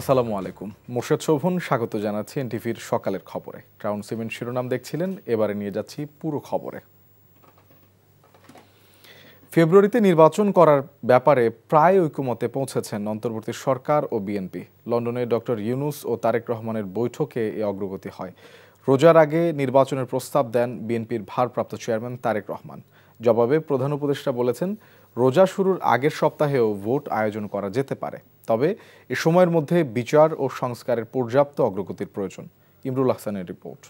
আসসালামু আলাইকুম। মোর্শেদ শোভন স্বাগত জানাচ্ছি এনটিভির সকালের খবরে। ক্রাউন সিমেন্ট শিরোনাম দেখছিলেন, এবারে নিয়ে যাচ্ছি পুরো খবরে। ফেব্রুয়ারিতে নির্বাচন করার ব্যাপারে প্রায় ঐকমত্যে পৌঁছেছেন অন্তর্বর্তী সরকার ও বিএনপি। লন্ডনে ডক্টর ইউনূস ও তারেক রহমানের বৈঠকে এ অগ্রগতি হয়। রোজার আগে নির্বাচনের প্রস্তাব দেন বিএনপির ভারপ্রাপ্ত চেয়ারম্যান তারেক রহমান। জবাবে প্রধান উপদেষ্টা বলেছেন, রোজা শুরুর আগের সপ্তাহেও ভোট আয়োজন করা যেতে পারে, তবে এ সময়ের মধ্যে বিচার ও সংস্কারের পর্যাপ্ত অগ্রগতির প্রয়োজন। ইমরুল হাসানের রিপোর্ট।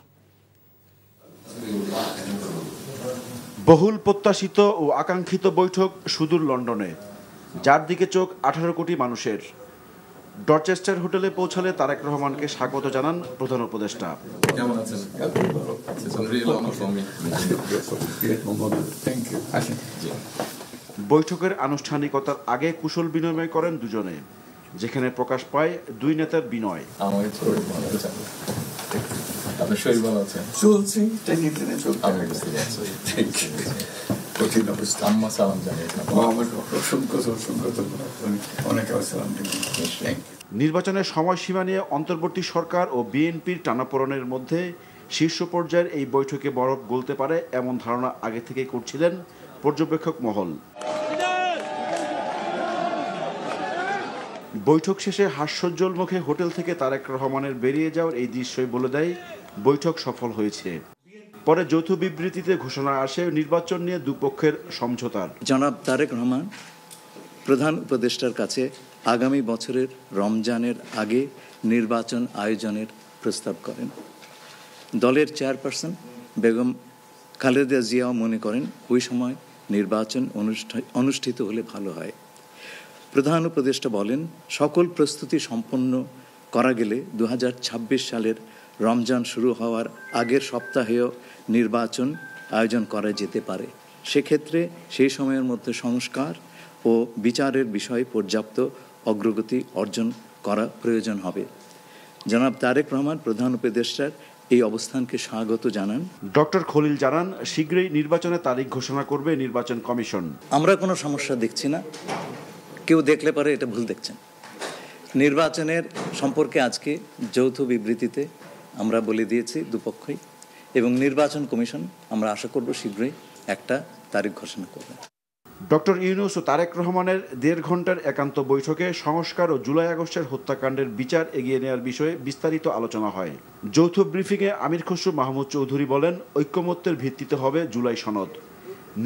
বহুল প্রত্যাশিত ও আকাঙ্ক্ষিত বৈঠক সুদূর লন্ডনে, যার দিকে চোখ 18 কোটি মানুষের। ডরচেস্টার হোটেলে পৌঁছালে তারেক রহমানকে স্বাগত জানান প্রধান উপদেষ্টা। বৈঠকের আনুষ্ঠানিকতার আগে কুশল বিনিময় করেন দুজনে, যেখানে প্রকাশ পায় দুই নেতার বিনয়। নির্বাচনের সময়সীমা নিয়ে অন্তর্বর্তী সরকার ও বিএনপির টানাপোড়েনের মধ্যে শীর্ষ পর্যায়ের এই বৈঠকে বরফ গলতে পারে এমন ধারণা আগে থেকেই করছিলেন পর্যবেক্ষক মহল। বৈঠক শেষে হাস্যোজ্জ্বল মুখে হোটেল থেকে তারেক রহমানের বেরিয়ে যাওয়ার এই দৃশ্যই বলে দেয় বৈঠক সফল হয়েছে। পরে যৌথ বিবৃতিতে ঘোষণা আসে নির্বাচন নিয়ে দুপক্ষের সমঝোতার। জনাব তারেক রহমান প্রধান উপদেষ্টার কাছে আগামী বছরের রমজানের আগে নির্বাচন আয়োজনের প্রস্তাব করেন। দলের চেয়ারপারসন বেগম খালেদা জিয়াও মনে করেন ওই সময় নির্বাচন অনুষ্ঠিত হলে ভালো হয়। প্রধান উপদেষ্টা বলেন, সকল প্রস্তুতি সম্পন্ন করা গেলে 2026 সালের রমজান শুরু হওয়ার আগের সপ্তাহেও নির্বাচন আয়োজন করা যেতে পারে। সেক্ষেত্রে সেই সময়ের মধ্যে সংস্কার ও বিচারের বিষয়ে পর্যাপ্ত অগ্রগতি অর্জন করা প্রয়োজন হবে। জনাব তারেক রহমান প্রধান উপদেষ্টার এই অবস্থানকে স্বাগত জানান। ডক্টর খলিল জানান, শীঘ্রই নির্বাচনের তারিখ ঘোষণা করবে নির্বাচন কমিশন। আমরা কোনো সমস্যা দেখছি না, কেউ দেখলে পারে এটা ভুল দেখছেন। নির্বাচনের সম্পর্কে আজকে যৌথ বিবৃতিতে আমরা বলে দিয়েছি দুপক্ষই, এবং নির্বাচন কমিশন আমরা আশা করব শীঘ্রই একটা তারিখ ঘোষণা করবে। ডক্টর ইউনূস ও তারেক রহমানের 1.5 ঘন্টার একান্ত বৈঠকে সংস্কার ও জুলাই আগস্টের হত্যাকাণ্ডের বিচার এগিয়ে নেওয়ার বিষয়ে বিস্তারিত আলোচনা হয়। যৌথ ব্রিফিংয়ে আমির খসরু মাহমুদ চৌধুরী বলেন, ঐক্যমত্যের ভিত্তিতে হবে জুলাই সনদ।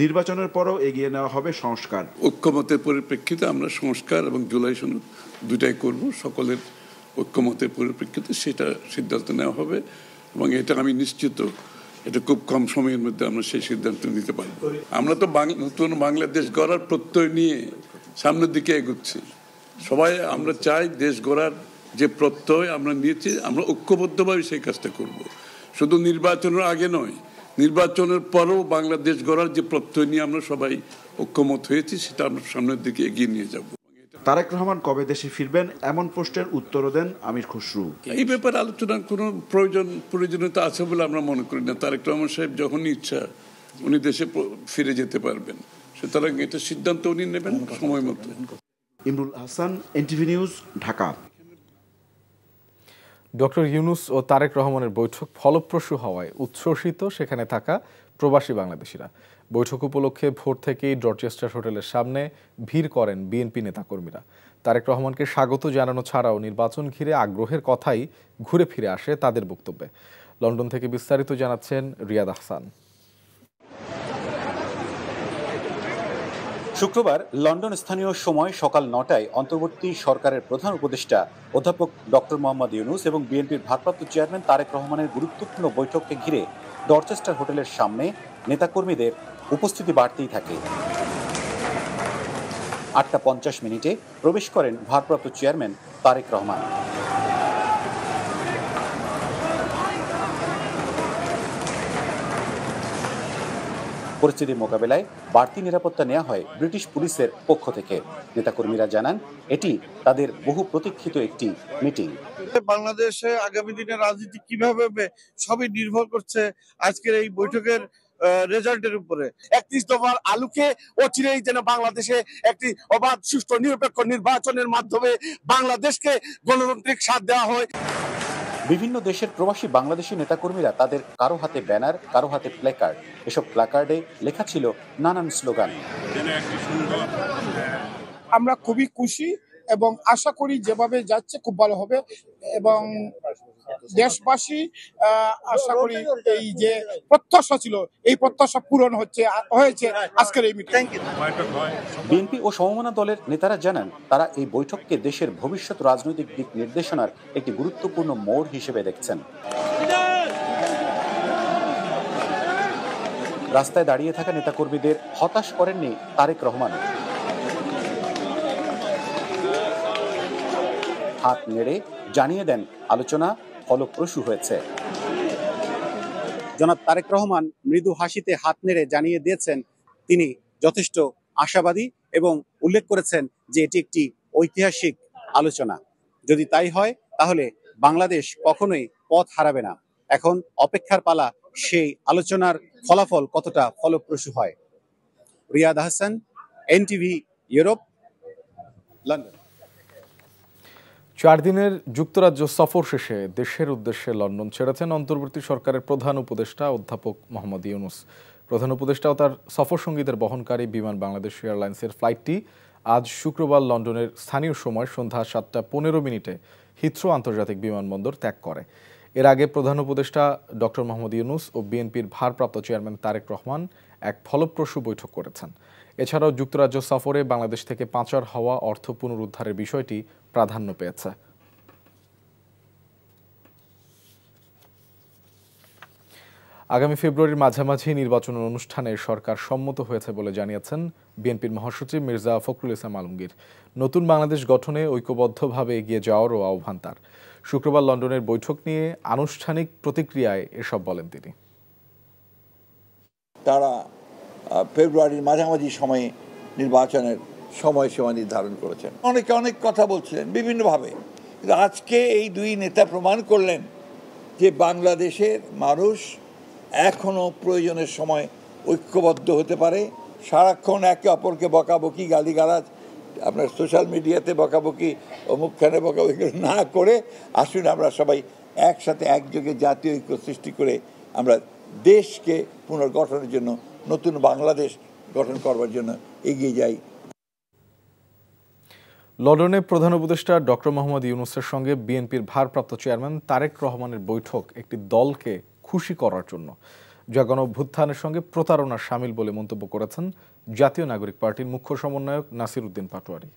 নির্বাচনের পরও এগিয়ে নেওয়া হবে সংস্কার। ঐক্যমতের পরিপ্রেক্ষিতে আমরা সংস্কার এবং জুলাই সনদ দুটাই করব। সকলের ঐক্যমতের পরিপ্রেক্ষিতে সেটা সিদ্ধান্ত নেওয়া হবে, এবং এটা আমি নিশ্চিত এটা খুব কম সময়ের মধ্যে আমরা সেই সিদ্ধান্ত নিতে পারব। আমরা তো নতুন বাংলাদেশ গড়ার প্রত্যয় নিয়ে সামনের দিকে এগোচ্ছি। সবাই আমরা চাই দেশ গড়ার যে প্রত্যয় আমরা নিয়েছি, আমরা ঐক্যবদ্ধভাবে সেই কাজটা করব। শুধু নির্বাচনের আগে নয়, নির্বাচনের পরেও বাংলাদেশ গড়ার যে প্রত্যয় নিয়ে আমরা সবাই ঐক্যমত হয়েছি, সেটা আমরা সামনের দিকে এগিয়ে নিয়ে যাব। তারেক রহমান কবে দেশে ফিরবেন এমন প্রশ্নের উত্তরও দেন আমির খসরু। এই ব্যাপারে আলোচনার কোনো প্রয়োজনীয়তা আছে বলে আমরা মনে করি না। তারেক রহমান সাহেব যখনই ইচ্ছা উনি দেশে ফিরে যেতে পারবেন, সুতরাং এটা সিদ্ধান্ত উনি নেবেন সময় মতো। Imrul Hasan, NTV news, Dhaka. Doctor Yunus ও তারেক রহমানের বৈঠক ফলপ্রসূ হওয়ায় উচ্ছ্বসিত সেখানে থাকা প্রবাসী বাংলাদেশিরা। বৈঠক উপলক্ষে ভোর থেকেই ডরচেস্টার হোটেলের সামনে ভিড় করেন বিএনপি নেতাকর্মীরা। তারেক রহমানকে স্বাগত জানানো ছাড়াও নির্বাচন ঘিরে আগ্রহের কথাই ঘুরে ফিরে আসে তাদের বক্তব্যে। লন্ডন থেকে বিস্তারিত জানাচ্ছেন রিয়াদ আহসান। শুক্রবার লন্ডন স্থানীয় সময় সকাল 9টায় অন্তর্বর্তী সরকারের প্রধান উপদেষ্টা অধ্যাপক ডক্টর মোহাম্মদ ইউনূস এবং বিএনপির ভারপ্রাপ্ত চেয়ারম্যান তারেক রহমানের গুরুত্বপূর্ণ বৈঠককে ঘিরে ডরচেস্টার হোটেলের সামনে নেতাকর্মীদের উপস্থিতি বাড়তেই থাকে। 8:50 প্রবেশ করেন ভারপ্রাপ্ত চেয়ারম্যান তারেক রহমান। পরিস্থিতি মোকাবেলায় বাড়তি নিরাপত্তা নেওয়া হয় ব্রিটিশ পুলিশের পক্ষ থেকে। নেতাকর্মীরা জানান, এটি তাদের বহু প্রতীক্ষিত একটি মিটিং। বাংলাদেশে আগামী দিনে রাজনীতি কিভাবে হবে সবই নির্ভর করছে আজকের এই বৈঠকের রেজাল্টের উপরে। 31 দফার আলোকে অচিরেই যেন বাংলাদেশে একটি অবাধ সুষ্ঠু নিরপেক্ষ নির্বাচনের মাধ্যমে বাংলাদেশকে গণতান্ত্রিক স্বাদ দেওয়া হয়। বিভিন্ন দেশের প্রবাসী বাংলাদেশি নেতাকর্মীরা তাদের কারো হাতে ব্যানার, কারো হাতে প্ল্যাকার্ড। এসব প্ল্যাকার্ডে লেখা ছিল নানান স্লোগান। আমরা খুবই খুশি এবং আশা করি যেভাবে যাচ্ছে খুব ভালো হবে এবং দেশবাসী আশা করি এই যে প্রত্যাশা ছিল এই প্রত্যাশা পূরণ হয়েছে আজকের এই মিটিং। বিএনপি ও সমমনা দলের নেতারা জানান তারা এই বৈঠককে দেশের ভবিষ্যৎ রাজনৈতিক দিক নির্দেশনার একটি গুরুত্বপূর্ণ মোড় হিসেবে দেখছেন। রাস্তায় দাঁড়িয়ে থাকা নেতাকর্মীদের হতাশ করেননি তারেক রহমান। হাত নেড়ে জানিয়ে দেন আলোচনা ফলপ্রসূ হয়েছে। জনাব তারেক রহমান মৃদু হাসিতে হাত নেড়ে জানিয়ে দিয়েছেন তিনি যথেষ্ট আশাবাদী এবং উল্লেখ করেছেন যে এটি একটি ঐতিহাসিক আলোচনা। যদি তাই হয় তাহলে বাংলাদেশ কখনোই পথ হারাবে না। এখন অপেক্ষার পালা সেই আলোচনার ফলাফল কতটা ফলপ্রসূ হয়। Riyad Hasan, NTV, Europe, London. 4 দিনের যুক্তরাজ্য সফর শেষে দেশের উদ্দেশ্যে লন্ডন ছেড়েছেন অন্তর্বর্তী সরকারের প্রধান উপদেষ্টা অধ্যাপক মোহাম্মদ ইউনূস। প্রধান উপদেষ্টা ও তার সফর সঙ্গীদের বহনকারী বিমান বাংলাদেশ এয়ারলাইন্সের ফ্লাইটটি আজ শুক্রবার লন্ডনের স্থানীয় সময় সন্ধ্যা 7:15 হিথ্রো আন্তর্জাতিক বিমানবন্দর ত্যাগ করে। এর আগে প্রধান উপদেষ্টা ডক্টর মোহাম্মদ ইউনূস ও বিএনপির ভারপ্রাপ্ত চেয়ারম্যান তারেক রহমান এক ফলপ্রসূ বৈঠক করেছেন। এছাড়াও যুক্তরাজ্য সফরে বাংলাদেশ থেকে পাচার হওয়া অর্থ পুনরুদ্ধারের বিষয়টি প্রাধান্য পেয়েছে। আগামী ফেব্রুয়ারির মাঝামাঝি নির্বাচনের অনুষ্ঠানে সরকার সম্মত হয়েছে বলে জানিয়েছেন বিএনপির মহাসচিব মির্জা ফখরুল ইসলাম আলমগীর। নতুন বাংলাদেশ গঠনে ঐক্যবদ্ধভাবে এগিয়ে যাওয়ারও আহ্বান তার। শুক্রবার লন্ডনের বৈঠক নিয়ে আনুষ্ঠানিক প্রতিক্রিয়ায় এসব বলেন তিনি। তারা ফেব্রুয়ারির মাঝামাঝি সময়ে নির্বাচনের সময়সীমা নির্ধারণ করেছেন। অনেকে অনেক কথা বলছিলেন বিভিন্নভাবে, কিন্তু আজকে এই দুই নেতা প্রমাণ করলেন যে বাংলাদেশের মানুষ এখনো প্রয়োজনের সময় ঐক্যবদ্ধ হতে পারে। সারাক্ষণ একে অপরকে বকাবকি, গালিগালাজ, আপনার সোশ্যাল মিডিয়াতে বকাবকি, অমুকখানে বকাবকি না করে আসুন আমরা সবাই একসাথে একযোগে জাতীয় ঐক্য সৃষ্টি করে আমরা দেশকে পুনর্গঠনের জন্য, নতুন বাংলাদেশ গঠন করবার জন্য এগিয়ে যাই। লন্ডনে প্রধান উপদেষ্টা ডক্টর মোহাম্মদ ইউনূসের সঙ্গে বিএনপির ভারপ্রাপ্ত চেয়ারম্যান তারেক রহমানের বৈঠক একটি দলকে খুশি করার জন্য, যা গণঅভ্যুত্থানের সঙ্গে প্রতারণার শামিল বলে মন্তব্য করেছেন জাতীয় নাগরিক পার্টির মুখ্য সমন্বয়ক নাসির উদ্দিন পাটোয়ারি।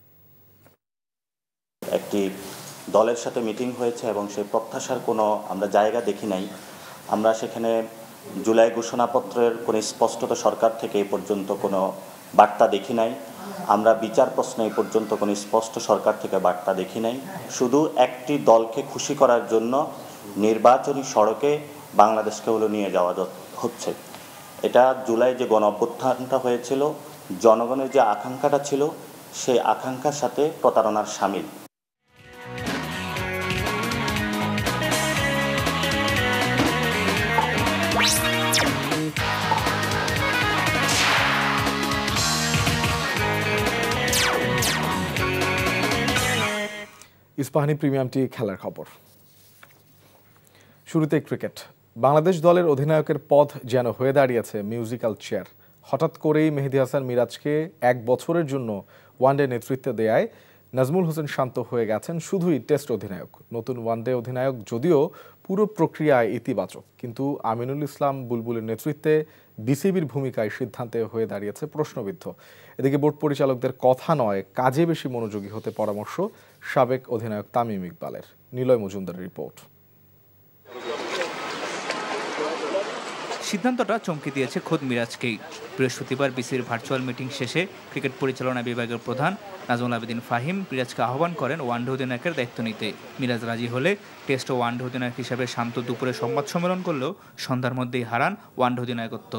একটি দলের সাথে মিটিং হয়েছে এবং সেই প্রত্যাশার কোনো আমরা জায়গা দেখি নাই। আমরা সেখানে জুলাই ঘোষণাপত্রের কোনো স্পষ্টতা সরকার থেকে এই পর্যন্ত কোনো বার্তা দেখি নাই। আমরা বিচার প্রশ্নে এই পর্যন্ত কোনো স্পষ্ট সরকার থেকে বার্তা দেখি নাই। শুধু একটি দলকে খুশি করার জন্য নির্বাচনী সড়কে বাংলাদেশকে নিয়ে যাওয়া হচ্ছে। এটা জুলাই যে গণঅভ্যুত্থানটা হয়েছিল, জনগণের যে আকাঙ্ক্ষাটা ছিল, সেই আকাঙ্ক্ষার সাথে প্রতারণার শামিল। ইস্পাহানি প্রিমিয়ামটি খেলার খবর। শুরুতে ক্রিকেট। বাংলাদেশ দলের অধিনায়কের পদ যেন হয়ে দাঁড়িয়েছে মিউজিক্যাল চেয়ার। হঠাৎ করেই মেহেদী হাসান মিরাজকে 1 বছরের জন্য ওয়ানডে নেতৃত্ব দেয়ায় নাজমুল হোসেন শান্ত হয়ে গেছেন শুধুই টেস্ট অধিনায়ক। নতুন ওয়ানডে অধিনায়ক যদিও পুরো প্রক্রিয়ায় ইতিবাচক, কিন্তু আমিনুল ইসলাম বুলবুলের নেতৃত্বে বিসিবির ভূমিকায় সিদ্ধান্তে হয়ে দাঁড়িয়েছে প্রশ্নবিদ্ধ। এদিকে বোর্ড পরিচালকদের কথা নয়, কাজে বেশি মনোযোগী হতে পরামর্শ সাবেক অধিনায়ক তামিম ইকবালের। নিলয় মজুমদারের রিপোর্ট। সিদ্ধান্তটা চমকে দিয়েছে খোদ মিরাজকেই। বৃহস্পতিবার বিসির ভার্চুয়াল মিটিং শেষে ক্রিকেট পরিচালনা বিভাগের প্রধান নাজমুল আবেদিন ফাহিম মিরাজকে আহ্বান করেন ওয়ানডে অধিনায়কের দায়িত্ব নিতে। মিরাজ রাজি হলে টেস্ট ও ওয়ানডে অধিনায়ক হিসেবে শান্ত দুপুরে সংবাদ সম্মেলন করলেও সন্ধ্যার মধ্যেই হারান ওয়ানডে অধিনায়কত্ব।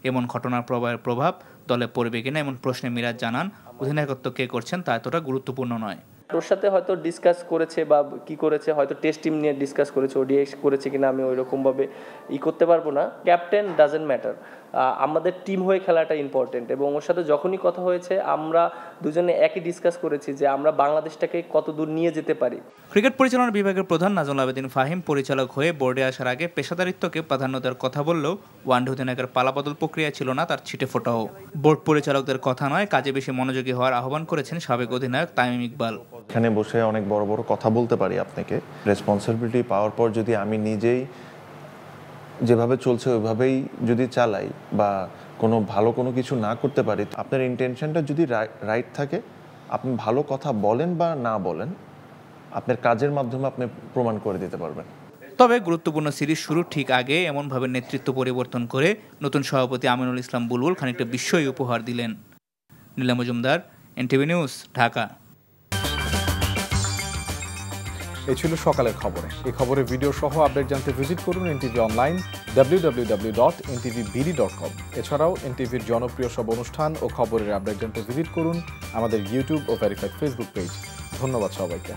এমন ঘটনার প্রভাব দলে পড়বে কিনা এমন প্রশ্নে মিরাজ জানান, অধিনায়কত্ব কে করছেন তা এতটা গুরুত্বপূর্ণ নয়। ওর সাথে হয়তো ডিসকাস করেছে বা কি করেছে, হয়তো টেস্ট টিম নিয়ে ডিসকাস করেছে, ওডিআই করেছে কিনা আমি ওই রকমভাবে করতে পারবো না। ক্যাপ্টেন ডাজেন্ট ম্যাটার, আমাদের টিম হয়ে খেলাটা ইম্পর্টেন্ট। এবং ওর সাথে যখনই কথা হয়েছে আমরা দুজনে একই ডিসকাস করেছি যে আমরা বাংলাদেশটাকে কত দূর নিয়ে যেতে পারি। ক্রিকেট পরিচালনা বিভাগের প্রধান নাজমুল আবেদিন ফাহিম পরিচালক হয়ে বোর্ডে আসার আগে পেশাদারিত্বকে প্রাধান্য দেওয়ার কথা বললেও ওয়ানডে অধিনায়কের পালাবদল প্রক্রিয়া ছিল না তার ছিটে ফোটাও। বোর্ড পরিচালকদের কথা নয়, কাজে বেশি মনোযোগী হওয়ার আহ্বান করেছেন সাবেক অধিনায়ক তামিম ইকবাল। এখানে বসে অনেক বড় বড় কথা বলতে পারি আপনাকে, রেসপন্সিবিলিটি পাওয়ার পর যদি আমি নিজেই যেভাবে চলছে ওইভাবেই যদি চালাই বা কোনো কিছু না করতে পারি, আপনার ইন্টেনশনটা যদি রাইট থাকে, আপনি ভালো কথা বলেন বা না বলেন, আপনার কাজের মাধ্যমে আপনি প্রমাণ করে দিতে পারবেন। তবে গুরুত্বপূর্ণ সিরিজ শুরুর ঠিক আগে এমনভাবে নেতৃত্ব পরিবর্তন করে নতুন সভাপতি আমিনুল ইসলাম বুলবুল খানিকটা বিস্ময় উপহার দিলেন। নীলা মজুমদার, এনটিভি নিউজ, ঢাকা। এই ছিল সকালের খবরে। এই খবরের ভিডিও সহ আপডেট জানতে ভিজিট করুন এনটিভি অনলাইন www.ntvbd.com। এছাড়াও এনটিভির জনপ্রিয় সব অনুষ্ঠান ও খবরের আপডেট জানতে ভিজিট করুন আমাদের ইউটিউব ও ভেরিফাইড ফেসবুক পেজ। ধন্যবাদ সবাইকে।